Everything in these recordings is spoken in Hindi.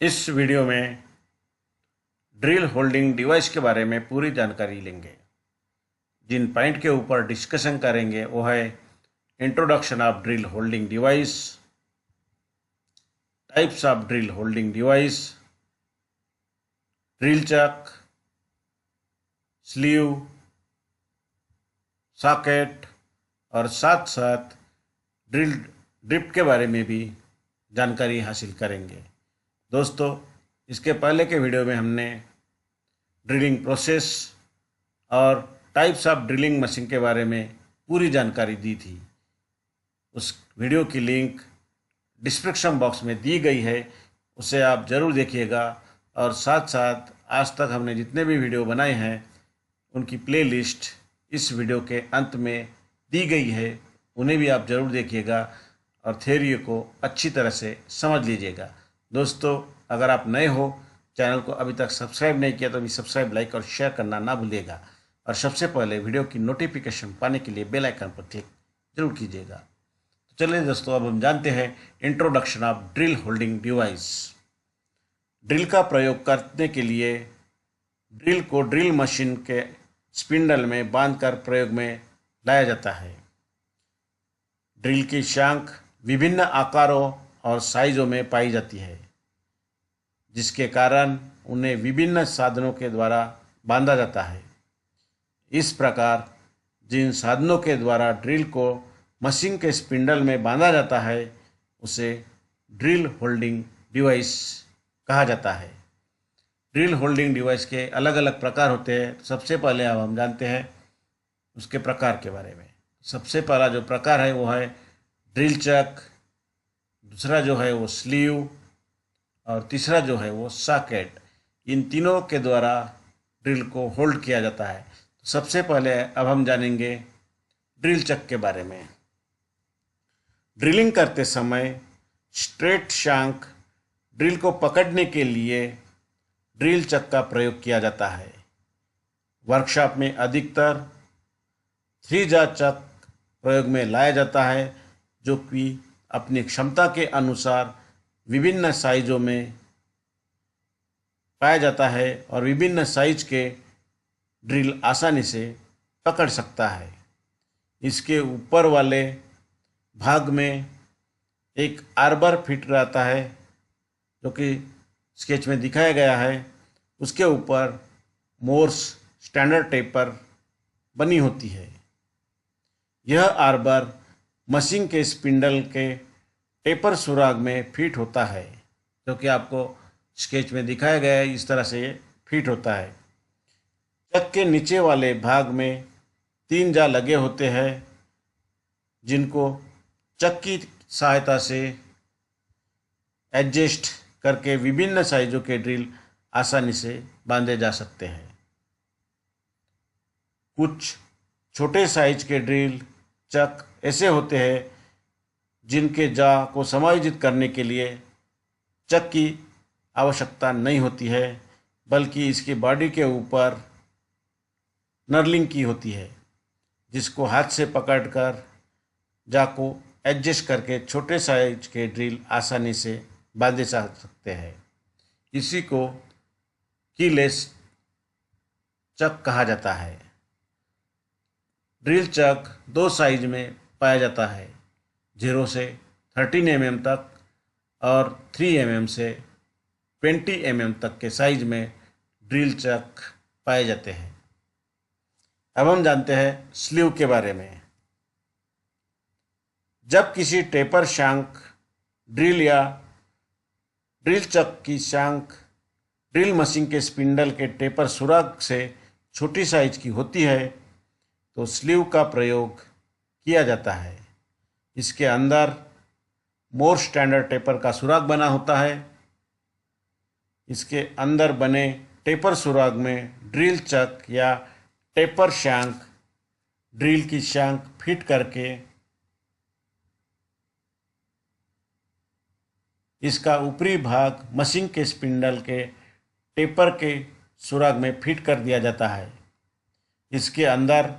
इस वीडियो में ड्रिल होल्डिंग डिवाइस के बारे में पूरी जानकारी लेंगे। जिन पॉइंट के ऊपर डिस्कशन करेंगे वो है introduction of drill holding device, types of drill holding device, drill chuck, sleeve, socket और साथ साथ ड्रिल ड्रिप के बारे में भी जानकारी हासिल करेंगे। दोस्तों, इसके पहले के वीडियो में हमने ड्रिलिंग प्रोसेस और टाइप्स ऑफ ड्रिलिंग मशीन के बारे में पूरी जानकारी दी थी। उस वीडियो की लिंक डिस्क्रिप्शन बॉक्स में दी गई है, उसे आप ज़रूर देखिएगा। और साथ साथ आज तक हमने जितने भी वीडियो बनाए हैं उनकी प्लेलिस्ट इस वीडियो के अंत में दी गई है, उन्हें भी आप ज़रूर देखिएगा और थ्योरी को अच्छी तरह से समझ लीजिएगा। दोस्तों, अगर आप नए हो, चैनल को अभी तक सब्सक्राइब नहीं किया तो अभी सब्सक्राइब, लाइक और शेयर करना ना भूलिएगा। और सबसे पहले वीडियो की नोटिफिकेशन पाने के लिए बेल आइकन पर क्लिक जरूर कीजिएगा। तो चलिए दोस्तों, अब हम जानते हैं introduction of drill holding device. Drill का प्रयोग करने के लिए ड्रिल को ड्रिल मशीन के स्पिंडल में बांधकर प्रयोग में लाया जाता है। ड्रिल की शांख विभिन्न आकारों और साइजों में पाई जाती है, जिसके कारण उन्हें विभिन्न साधनों के द्वारा बांधा जाता है। इस प्रकार जिन साधनों के द्वारा ड्रिल को मशीन के स्पिंडल में बांधा जाता है उसे ड्रिल होल्डिंग डिवाइस कहा जाता है। ड्रिल होल्डिंग डिवाइस के अलग अलग प्रकार होते हैं। सबसे पहले अब हम जानते हैं उसके प्रकार के बारे में। सबसे पहला जो प्रकार है वो है ड्रिल चक, दूसरा जो है वो स्लीव और तीसरा जो है वो सॉकेट। इन तीनों के द्वारा ड्रिल को होल्ड किया जाता है। तो सबसे पहले अब हम जानेंगे ड्रिल चक के बारे में। ड्रिलिंग करते समय स्ट्रेट शांक ड्रिल को पकड़ने के लिए ड्रिल चक का प्रयोग किया जाता है। वर्कशॉप में अधिकतर 3 जा चक प्रयोग में लाया जाता है, जो कि अपनी क्षमता के अनुसार विभिन्न साइजों में पाया जाता है और विभिन्न साइज के ड्रिल आसानी से पकड़ सकता है। इसके ऊपर वाले भाग में एक आर्बर फिट रहता है, जो कि स्केच में दिखाया गया है। उसके ऊपर मोर्स स्टैंडर्ड टेपर बनी होती है। यह आर्बर मशीन के स्पिंडल के टेपर सुराग में फिट होता है, जो कि आपको स्केच में दिखाया गया है। इस तरह से ये फिट होता है। चक के नीचे वाले भाग में 3 जा लगे होते हैं, जिनको चक की सहायता से एडजस्ट करके विभिन्न साइजों के ड्रिल आसानी से बांधे जा सकते हैं। कुछ छोटे साइज के ड्रिल चक ऐसे होते हैं जिनके जा को समायोजित करने के लिए चक की आवश्यकता नहीं होती है, बल्कि इसकी बॉडी के ऊपर नर्लिंग की होती है, जिसको हाथ से पकड़कर जा को एडजस्ट करके छोटे साइज के ड्रिल आसानी से बांधे जा सकते हैं। इसी को कीलेस चक कहा जाता है। ड्रिल चक 2 साइज में पाया जाता है, 0 से 13 mm तक और 3 mm से 20 mm तक के साइज में ड्रिल चक पाए जाते हैं। अब हम जानते हैं स्लीव के बारे में। जब किसी टेपर शांक ड्रिल या ड्रिल चक की शांक ड्रिल मशीन के स्पिंडल के टेपर सुराग से छोटी साइज की होती है, तो स्लीव का प्रयोग किया जाता है। इसके अंदर मोर स्टैंडर्ड टेपर का सुराग बना होता है। इसके अंदर बने टेपर सुराग में ड्रिल चक या टेपर शांक ड्रिल की शांक फिट करके इसका ऊपरी भाग मशीन के स्पिंडल के टेपर के सुराग में फिट कर दिया जाता है। इसके अंदर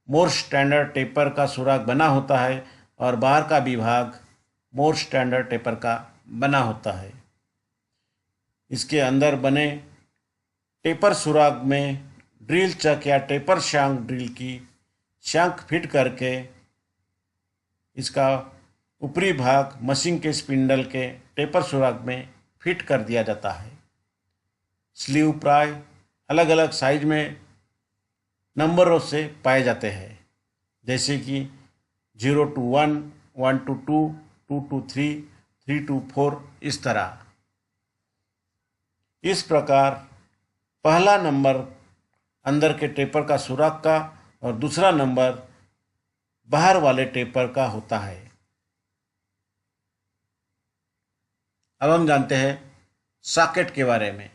मोर स्टैंडर्ड टेपर का सुराग बना होता है और बाहर का विभाग मोर स्टैंडर्ड टेपर का बना होता है। इसके अंदर बने टेपर सुराग में ड्रिल चक या टेपर शांक ड्रिल की शांक फिट करके इसका ऊपरी भाग मशीन के स्पिंडल के टेपर सुराग में फिट कर दिया जाता है। स्लीव प्राय अलग अलग साइज में नंबरों से पाए जाते हैं, जैसे कि 0 to 1, 1 to 2, 2 to 3, 3 to 4 इस तरह। इस प्रकार पहला नंबर अंदर के टेपर का सुराग का और दूसरा नंबर बाहर वाले टेपर का होता है। अब हम जानते हैं सॉकेट के बारे में।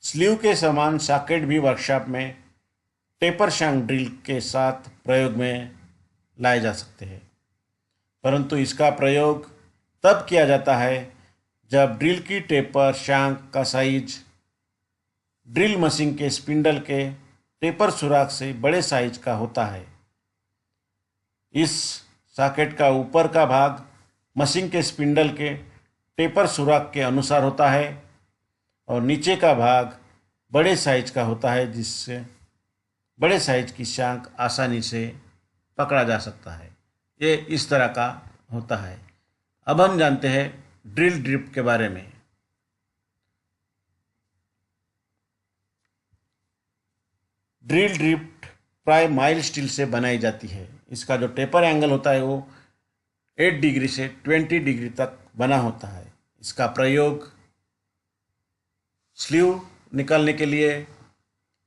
स्लीव के समान सॉकेट भी वर्कशॉप में टेपर शांक ड्रिल के साथ प्रयोग में लाए जा सकते हैं, परंतु इसका प्रयोग तब किया जाता है जब ड्रिल की टेपर शांक का साइज ड्रिल मशीन के स्पिंडल के टेपर सुराग से बड़े साइज का होता है। इस सॉकेट का ऊपर का भाग मशीन के स्पिंडल के टेपर सुराग के अनुसार होता है और नीचे का भाग बड़े साइज का होता है, जिससे बड़े साइज की शांक आसानी से पकड़ा जा सकता है। ये इस तरह का होता है। अब हम जानते हैं ड्रिल ड्रिप के बारे में। ड्रिल ड्रिप प्राय माइल्ड स्टील से बनाई जाती है। इसका जो टेपर एंगल होता है वो 8 डिग्री से 20 डिग्री तक बना होता है। इसका प्रयोग स्लीव निकालने के लिए,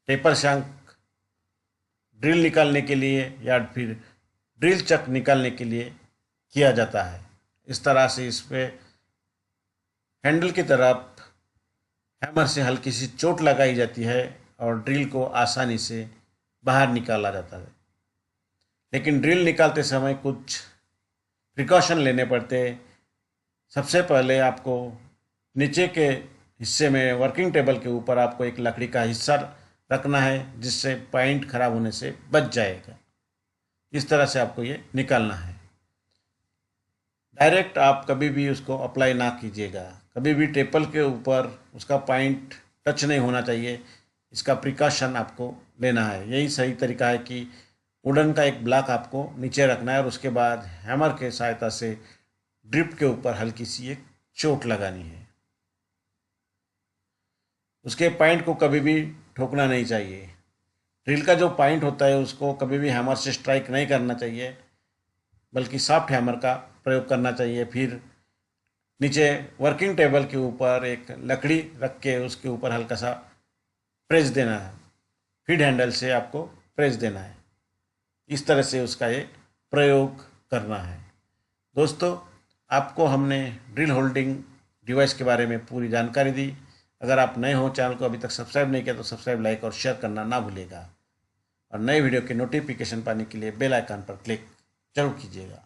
टेपर शांक ड्रिल निकालने के लिए या फिर ड्रिल चक निकालने के लिए किया जाता है। इस तरह से इस पे हैंडल की तरफ हैमर से हल्की सी चोट लगाई जाती है और ड्रिल को आसानी से बाहर निकाला जाता है। लेकिन ड्रिल निकालते समय कुछ प्रिकॉशन लेने पड़ते। सबसे पहले आपको नीचे के हिस्से में वर्किंग टेबल के ऊपर आपको एक लकड़ी का हिस्सा रखना है, जिससे पॉइंट खराब होने से बच जाएगा। इस तरह से आपको ये निकालना है। डायरेक्ट आप कभी भी उसको अप्लाई ना कीजिएगा। कभी भी टेबल के ऊपर उसका पॉइंट टच नहीं होना चाहिए। इसका प्रिकॉशन आपको लेना है। यही सही तरीका है कि वुडन का एक ब्लॉक आपको नीचे रखना है और उसके बाद हैमर के सहायता से ड्रिप के ऊपर हल्की सी एक चोट लगानी है। उसके पॉइंट को कभी भी ठोकना नहीं चाहिए। ड्रिल का जो पॉइंट होता है उसको कभी भी हैमर से स्ट्राइक नहीं करना चाहिए, बल्कि सॉफ्ट हैमर का प्रयोग करना चाहिए। फिर नीचे वर्किंग टेबल के ऊपर एक लकड़ी रख के उसके ऊपर हल्का सा प्रेस देना है। फीड हैंडल से आपको प्रेस देना है। इस तरह से उसका ये प्रयोग करना है। दोस्तों, आपको हमने ड्रिल होल्डिंग डिवाइस के बारे में पूरी जानकारी दी। अगर आप नए हो, चैनल को अभी तक सब्सक्राइब नहीं किया तो सब्सक्राइब, लाइक और शेयर करना ना भूलिएगा और नए वीडियो के नोटिफिकेशन पाने के लिए बेल आइकन पर क्लिक जरूर कीजिएगा।